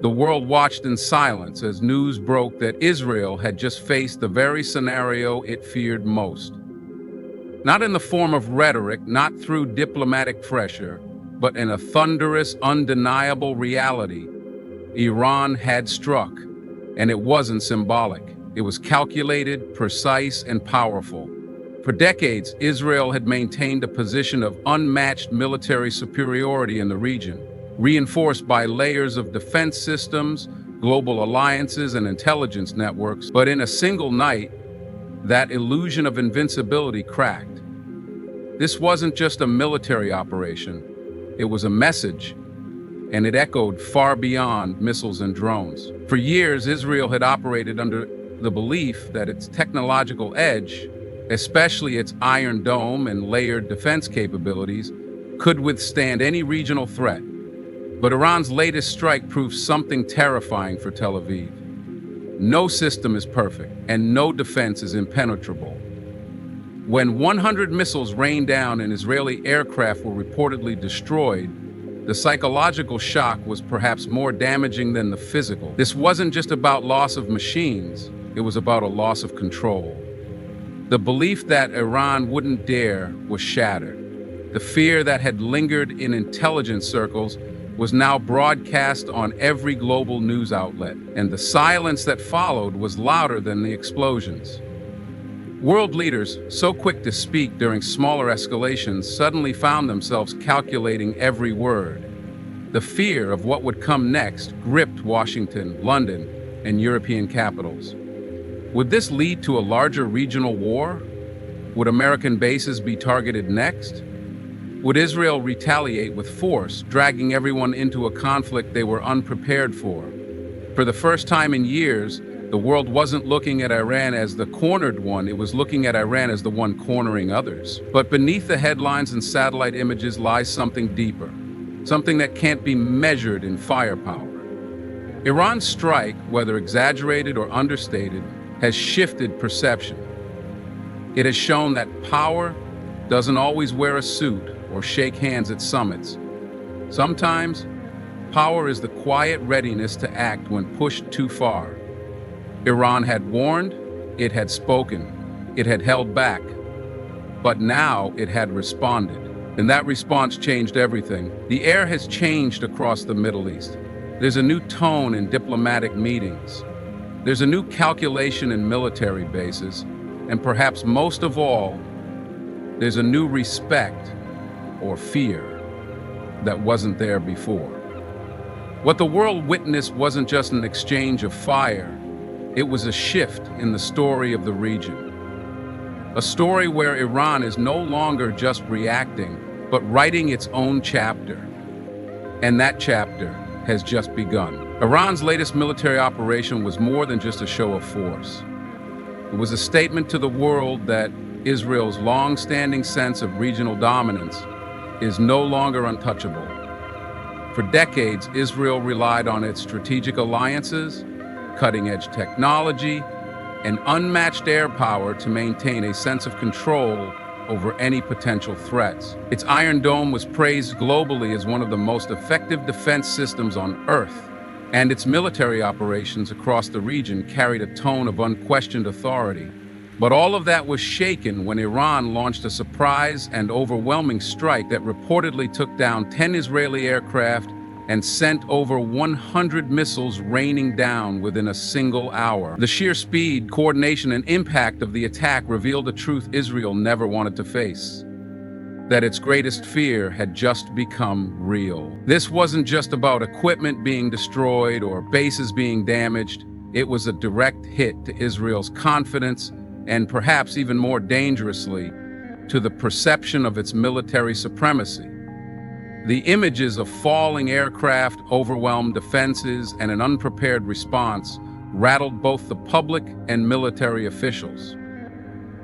The world watched in silence as news broke that Israel had just faced the very scenario it feared most. Not in the form of rhetoric, not through diplomatic pressure, but in a thunderous, undeniable reality. Iran had struck, and it wasn't symbolic. It was calculated, precise, and powerful. For decades, Israel had maintained a position of unmatched military superiority in the region, reinforced by layers of defense systems, global alliances, and intelligence networks. But in a single night, that illusion of invincibility cracked. This wasn't just a military operation, it was a message, and it echoed far beyond missiles and drones. For years, Israel had operated under the belief that its technological edge, especially its Iron Dome and layered defense capabilities, could withstand any regional threat. But Iran's latest strike proved something terrifying for Tel Aviv. No system is perfect, and no defense is impenetrable. When 100 missiles rained down and Israeli aircraft were reportedly destroyed, the psychological shock was perhaps more damaging than the physical. This wasn't just about loss of machines, it was about a loss of control. The belief that Iran wouldn't dare was shattered. The fear that had lingered in intelligence circles was now broadcast on every global news outlet, and the silence that followed was louder than the explosions. World leaders, so quick to speak during smaller escalations, suddenly found themselves calculating every word. The fear of what would come next gripped Washington, London, and European capitals. Would this lead to a larger regional war? Would American bases be targeted next? Would Israel retaliate with force, dragging everyone into a conflict they were unprepared for? For the first time in years, the world wasn't looking at Iran as the cornered one, it was looking at Iran as the one cornering others. But beneath the headlines and satellite images lies something deeper, something that can't be measured in firepower. Iran's strike, whether exaggerated or understated, has shifted perception. It has shown that power doesn't always wear a suit or shake hands at summits. Sometimes, power is the quiet readiness to act when pushed too far. Iran had warned, it had spoken, it had held back, but now it had responded. And that response changed everything. The air has changed across the Middle East. There's a new tone in diplomatic meetings. There's a new calculation in military bases, and perhaps most of all, there's a new respect or fear that wasn't there before. What the world witnessed wasn't just an exchange of fire, it was a shift in the story of the region. A story where Iran is no longer just reacting, but writing its own chapter. And that chapter has just begun. Iran's latest military operation was more than just a show of force. It was a statement to the world that Israel's long-standing sense of regional dominance is no longer untouchable. For decades, Israel relied on its strategic alliances, cutting-edge technology, and unmatched air power to maintain a sense of control over any potential threats. Its Iron Dome was praised globally as one of the most effective defense systems on Earth, and its military operations across the region carried a tone of unquestioned authority. But all of that was shaken when Iran launched a surprise and overwhelming strike that reportedly took down 10 Israeli aircraft and sent over 100 missiles raining down within a single hour. The sheer speed, coordination, and impact of the attack revealed a truth Israel never wanted to face: that its greatest fear had just become real. This wasn't just about equipment being destroyed or bases being damaged. It was a direct hit to Israel's confidence and, perhaps even more dangerously, to the perception of its military supremacy. The images of falling aircraft, overwhelmed defenses, and an unprepared response rattled both the public and military officials.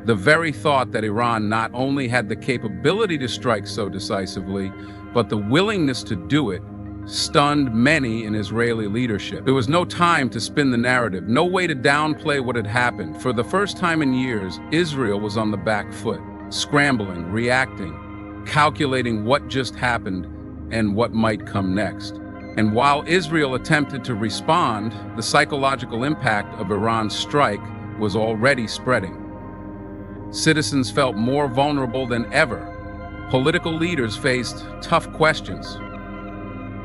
The very thought that Iran not only had the capability to strike so decisively, but the willingness to do it, stunned many in Israeli leadership. There was no time to spin the narrative, no way to downplay what had happened. For the first time in years, Israel was on the back foot, scrambling, reacting, calculating what just happened and what might come next. And while Israel attempted to respond, the psychological impact of Iran's strike was already spreading. Citizens felt more vulnerable than ever. Political leaders faced tough questions.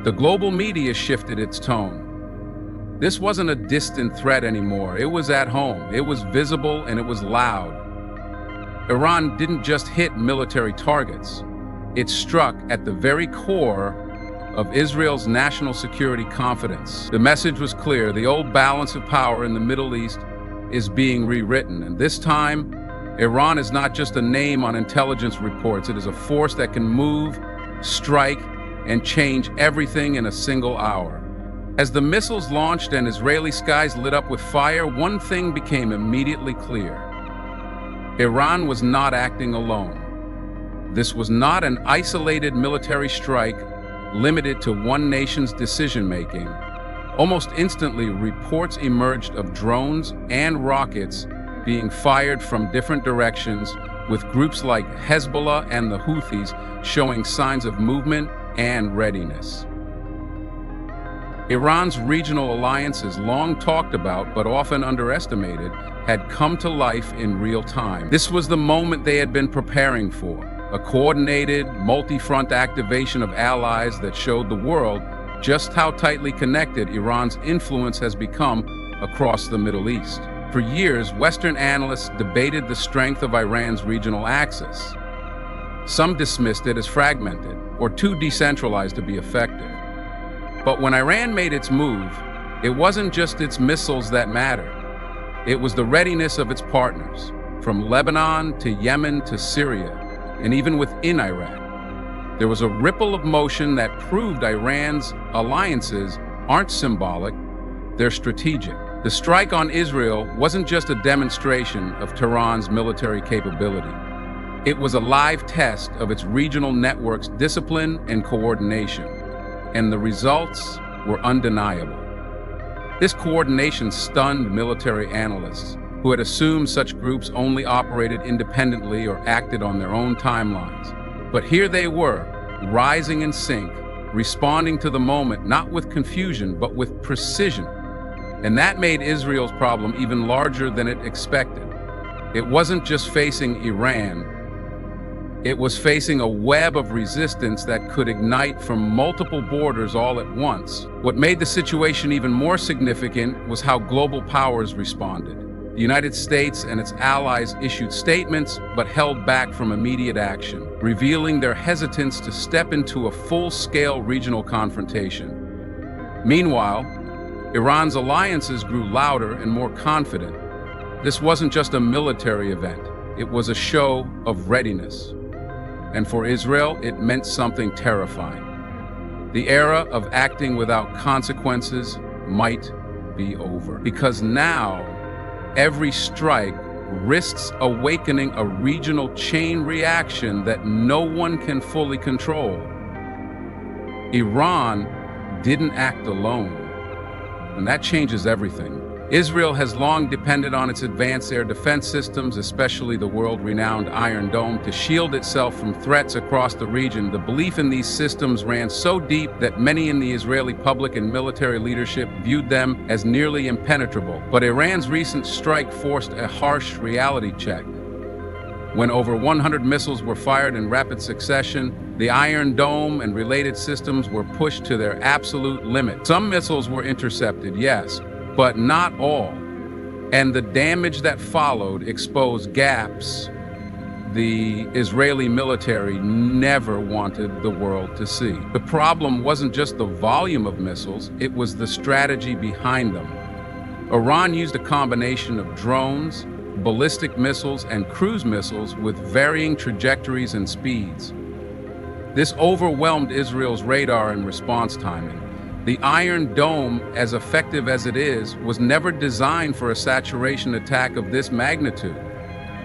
The global media shifted its tone. This wasn't a distant threat anymore. It was at home. It was visible and it was loud. Iran didn't just hit military targets. It struck at the very core of Israel's national security confidence. The message was clear. The old balance of power in the Middle East is being rewritten. And this time, Iran is not just a name on intelligence reports. It is a force that can move, strike, and change everything in a single hour. As the missiles launched and Israeli skies lit up with fire, one thing became immediately clear. Iran was not acting alone. This was not an isolated military strike limited to one nation's decision-making. Almost instantly, reports emerged of drones and rockets being fired from different directions, with groups like Hezbollah and the Houthis showing signs of movement and readiness. Iran's regional alliances, long talked about but often underestimated, had come to life in real time. This was the moment they had been preparing for, a coordinated, multi-front activation of allies that showed the world just how tightly connected Iran's influence has become across the Middle East. For years, Western analysts debated the strength of Iran's regional axis. Some dismissed it as fragmented or too decentralized to be effective. But when Iran made its move, it wasn't just its missiles that mattered. It was the readiness of its partners, from Lebanon to Yemen to Syria, and even within Iraq. There was a ripple of motion that proved Iran's alliances aren't symbolic, they're strategic. The strike on Israel wasn't just a demonstration of Tehran's military capability. It was a live test of its regional network's discipline and coordination, and the results were undeniable. This coordination stunned military analysts who had assumed such groups only operated independently or acted on their own timelines. But here they were, rising in sync, responding to the moment not with confusion but with precision. And that made Israel's problem even larger than it expected. It wasn't just facing Iran, it was facing a web of resistance that could ignite from multiple borders all at once. What made the situation even more significant was how global powers responded. The United States and its allies issued statements but held back from immediate action, revealing their hesitance to step into a full-scale regional confrontation. Meanwhile, Iran's alliances grew louder and more confident. This wasn't just a military event, it was a show of readiness. And for Israel, it meant something terrifying. The era of acting without consequences might be over. Because now, every strike risks awakening a regional chain reaction that no one can fully control. Iran didn't act alone, and that changes everything. Israel has long depended on its advanced air defense systems, especially the world-renowned Iron Dome, to shield itself from threats across the region. The belief in these systems ran so deep that many in the Israeli public and military leadership viewed them as nearly impenetrable. But Iran's recent strike forced a harsh reality check. When over 100 missiles were fired in rapid succession, the Iron Dome and related systems were pushed to their absolute limit. Some missiles were intercepted, yes, but not all. And the damage that followed exposed gaps the Israeli military never wanted the world to see. The problem wasn't just the volume of missiles, it was the strategy behind them. Iran used a combination of drones, ballistic missiles, and cruise missiles with varying trajectories and speeds. This overwhelmed Israel's radar and response timing. The Iron Dome, as effective as it is, was never designed for a saturation attack of this magnitude.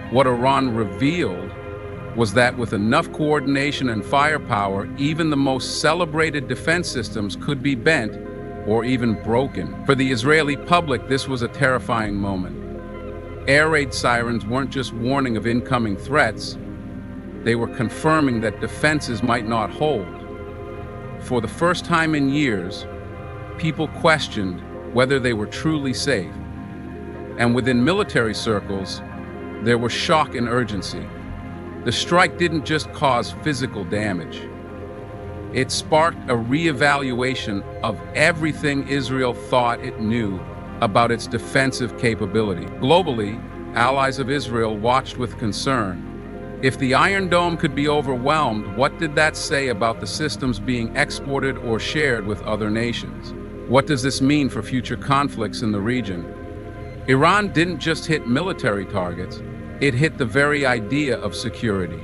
What Iran revealed was that with enough coordination and firepower, even the most celebrated defense systems could be bent or even broken. For the Israeli public, this was a terrifying moment. Air raid sirens weren't just warning of incoming threats, they were confirming that defenses might not hold. For the first time in years, people questioned whether they were truly safe. And within military circles, there was shock and urgency. The strike didn't just cause physical damage. It sparked a reevaluation of everything Israel thought it knew about its defensive capability. Globally, allies of Israel watched with concern. If the Iron Dome could be overwhelmed, what did that say about the systems being exported or shared with other nations? What does this mean for future conflicts in the region? Iran didn't just hit military targets, it hit the very idea of security.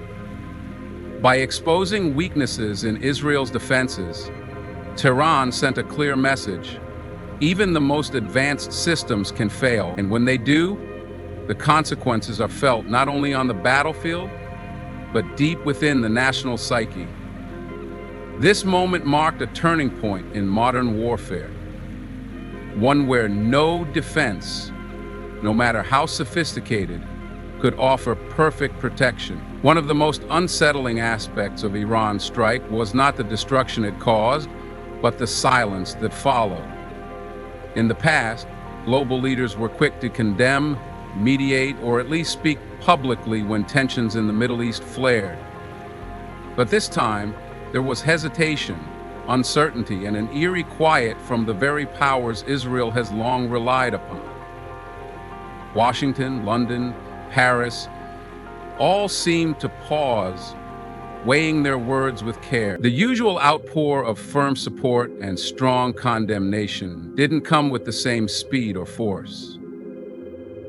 By exposing weaknesses in Israel's defenses, Tehran sent a clear message. Even the most advanced systems can fail, and when they do, the consequences are felt not only on the battlefield, but deep within the national psyche. This moment marked a turning point in modern warfare, one where no defense, no matter how sophisticated, could offer perfect protection. One of the most unsettling aspects of Iran's strike was not the destruction it caused, but the silence that followed. In the past, global leaders were quick to condemn, mediate, or at least speak publicly when tensions in the Middle East flared. But this time, there was hesitation, uncertainty, and an eerie quiet from the very powers Israel has long relied upon. Washington, London, Paris, all seemed to pause, weighing their words with care. The usual outpour of firm support and strong condemnation didn't come with the same speed or force.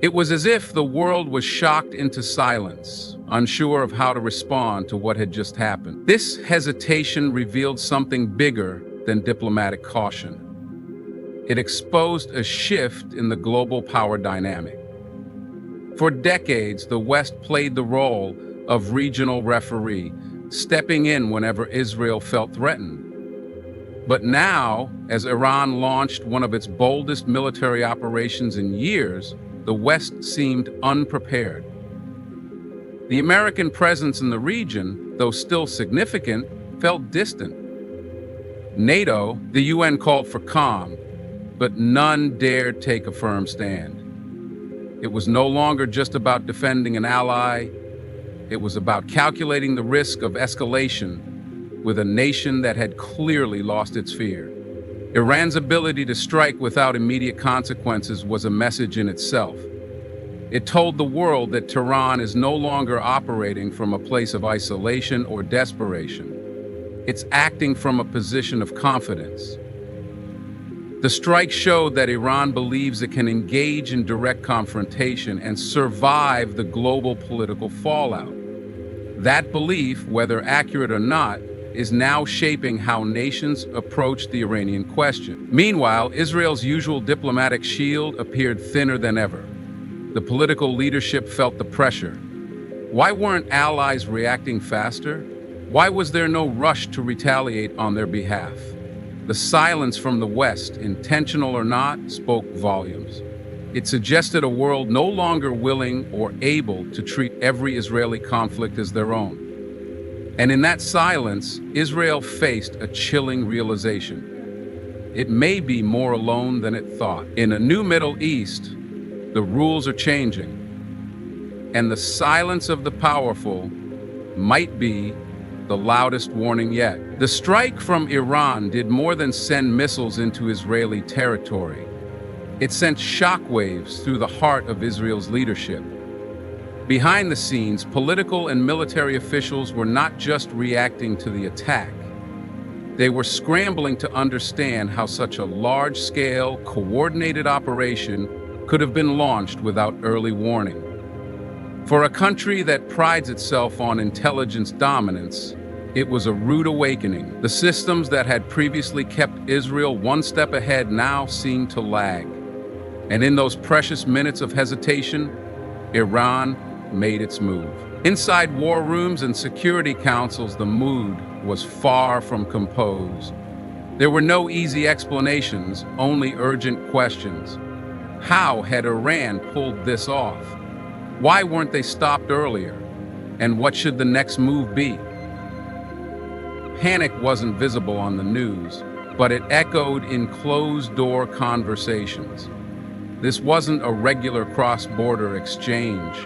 It was as if the world was shocked into silence, unsure of how to respond to what had just happened. This hesitation revealed something bigger than diplomatic caution. It exposed a shift in the global power dynamic. For decades, the West played the role of regional referee, stepping in whenever Israel felt threatened. But now, as Iran launched one of its boldest military operations in years, the West seemed unprepared. The American presence in the region, though still significant, felt distant. NATO, the UN called for calm, but none dared take a firm stand. It was no longer just about defending an ally. It was about calculating the risk of escalation with a nation that had clearly lost its fear. Iran's ability to strike without immediate consequences was a message in itself. It told the world that Tehran is no longer operating from a place of isolation or desperation. It's acting from a position of confidence. The strike showed that Iran believes it can engage in direct confrontation and survive the global political fallout. That belief, whether accurate or not, is now shaping how nations approach the Iranian question. Meanwhile, Israel's usual diplomatic shield appeared thinner than ever. The political leadership felt the pressure. Why weren't allies reacting faster? Why was there no rush to retaliate on their behalf? The silence from the West, intentional or not, spoke volumes. It suggested a world no longer willing or able to treat every Israeli conflict as their own. And in that silence, Israel faced a chilling realization. It may be more alone than it thought. In a new Middle East, the rules are changing, and the silence of the powerful might be the loudest warning yet. The strike from Iran did more than send missiles into Israeli territory. It sent shockwaves through the heart of Israel's leadership. Behind the scenes, political and military officials were not just reacting to the attack. They were scrambling to understand how such a large-scale, coordinated operation could have been launched without early warning. For a country that prides itself on intelligence dominance, it was a rude awakening. The systems that had previously kept Israel one step ahead now seemed to lag. And in those precious minutes of hesitation, Iran made its move. Inside war rooms and security councils, the mood was far from composed. There were no easy explanations, only urgent questions. How had Iran pulled this off? Why weren't they stopped earlier? And what should the next move be? Panic wasn't visible on the news, but it echoed in closed-door conversations. This wasn't a regular cross-border exchange.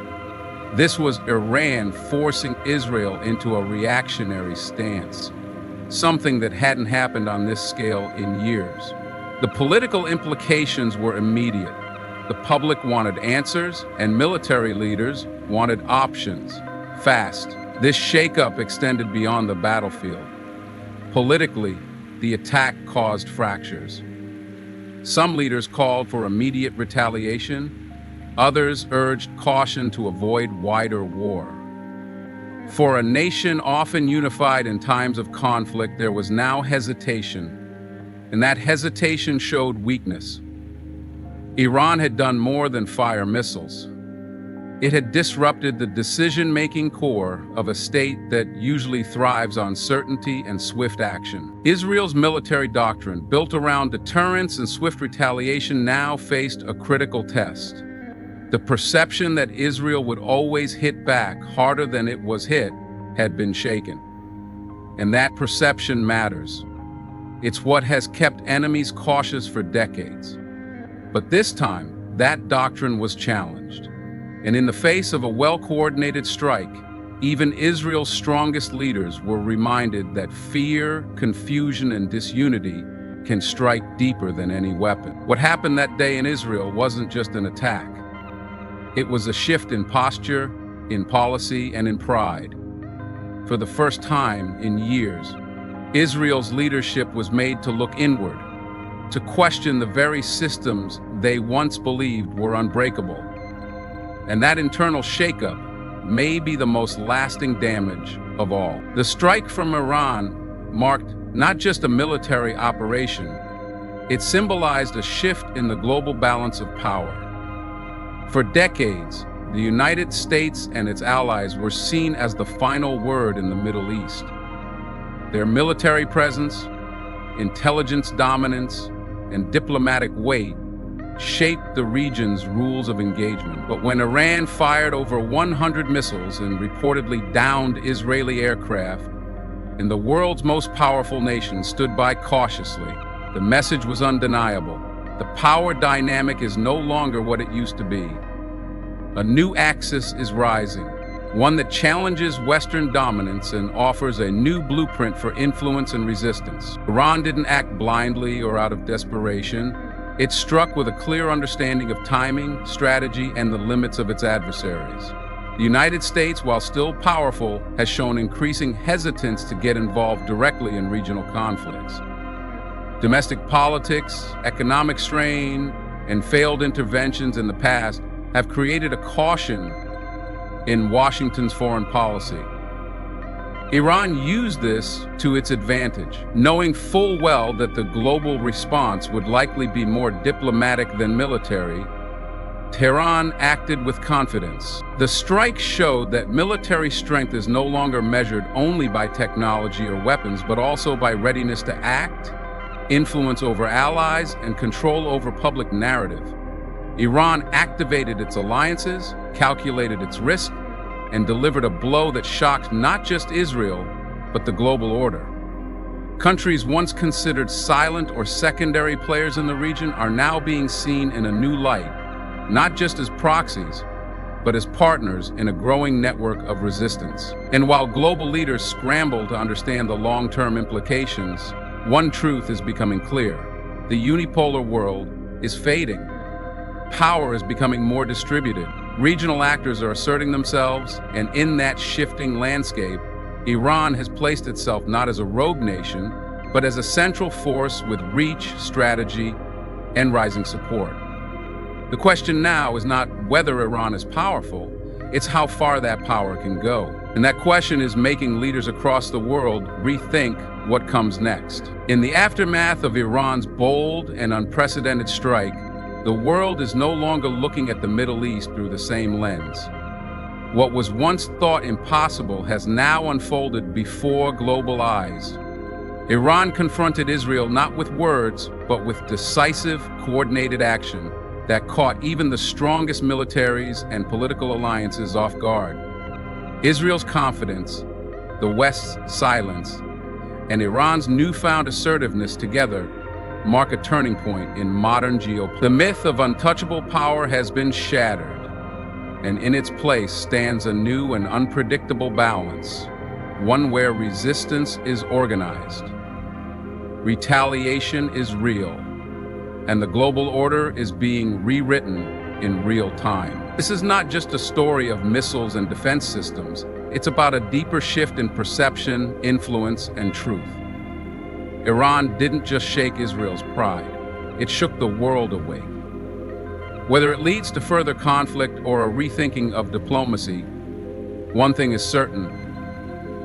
This was Iran forcing Israel into a reactionary stance, something that hadn't happened on this scale in years. The political implications were immediate. The public wanted answers, and military leaders wanted options, fast. This shakeup extended beyond the battlefield. Politically, the attack caused fractures. Some leaders called for immediate retaliation. Others urged caution to avoid wider war. For a nation often unified in times of conflict, there was now hesitation, and that hesitation showed weakness. Iran had done more than fire missiles. It had disrupted the decision-making core of a state that usually thrives on certainty and swift action. Israel's military doctrine, built around deterrence and swift retaliation, now faced a critical test. The perception that Israel would always hit back harder than it was hit had been shaken. And that perception matters. It's what has kept enemies cautious for decades. But this time, that doctrine was challenged. And in the face of a well-coordinated strike, even Israel's strongest leaders were reminded that fear, confusion, and disunity can strike deeper than any weapon. What happened that day in Israel wasn't just an attack. It was a shift in posture, in policy, and in pride. For the first time in years, Israel's leadership was made to look inward, to question the very systems they once believed were unbreakable. And that internal shakeup may be the most lasting damage of all. The strike from Iran marked not just a military operation, it symbolized a shift in the global balance of power. For decades, the United States and its allies were seen as the final word in the Middle East. Their military presence, intelligence dominance, and diplomatic weight shaped the region's rules of engagement. But when Iran fired over 100 missiles and reportedly downed Israeli aircraft, and the world's most powerful nation stood by cautiously, the message was undeniable. The power dynamic is no longer what it used to be. A new axis is rising, one that challenges Western dominance and offers a new blueprint for influence and resistance. Iran didn't act blindly or out of desperation. It struck with a clear understanding of timing, strategy, and the limits of its adversaries. The United States, while still powerful, has shown increasing hesitance to get involved directly in regional conflicts. Domestic politics, economic strain, and failed interventions in the past have created a caution in Washington's foreign policy. Iran used this to its advantage, knowing full well that the global response would likely be more diplomatic than military. Tehran acted with confidence. The strike showed that military strength is no longer measured only by technology or weapons, but also by readiness to act, influence over allies, and control over public narrative. Iran activated its alliances, calculated its risk, and delivered a blow that shocked not just Israel, but the global order. Countries once considered silent or secondary players in the region are now being seen in a new light, not just as proxies, but as partners in a growing network of resistance. And while global leaders scramble to understand the long-term implications, one truth is becoming clear. The unipolar world is fading. Power is becoming more distributed. Regional actors are asserting themselves, and in that shifting landscape, Iran has placed itself not as a rogue nation, but as a central force with reach, strategy, and rising support. The question now is not whether Iran is powerful, it's how far that power can go. And that question is making leaders across the world rethink what comes next. In the aftermath of Iran's bold and unprecedented strike, the world is no longer looking at the Middle East through the same lens. What was once thought impossible has now unfolded before global eyes. Iran confronted Israel not with words, but with decisive, coordinated action that caught even the strongest militaries and political alliances off guard. Israel's confidence, the West's silence, and Iran's newfound assertiveness together mark a turning point in modern geopolitics. The myth of untouchable power has been shattered, and in its place stands a new and unpredictable balance, one where resistance is organized, retaliation is real, and the global order is being rewritten in real time. This is not just a story of missiles and defense systems. It's about a deeper shift in perception, influence, and truth. Iran didn't just shake Israel's pride, it shook the world awake. Whether it leads to further conflict or a rethinking of diplomacy, one thing is certain: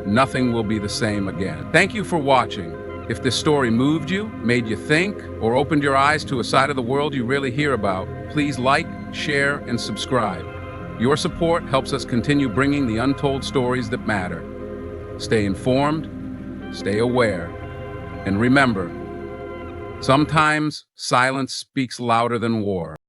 nothing will be the same again. Thank you for watching. If this story moved you, made you think, or opened your eyes to a side of the world you rarely hear about, please like, share, and subscribe. Your support helps us continue bringing the untold stories that matter. Stay informed, stay aware, and remember, sometimes silence speaks louder than war.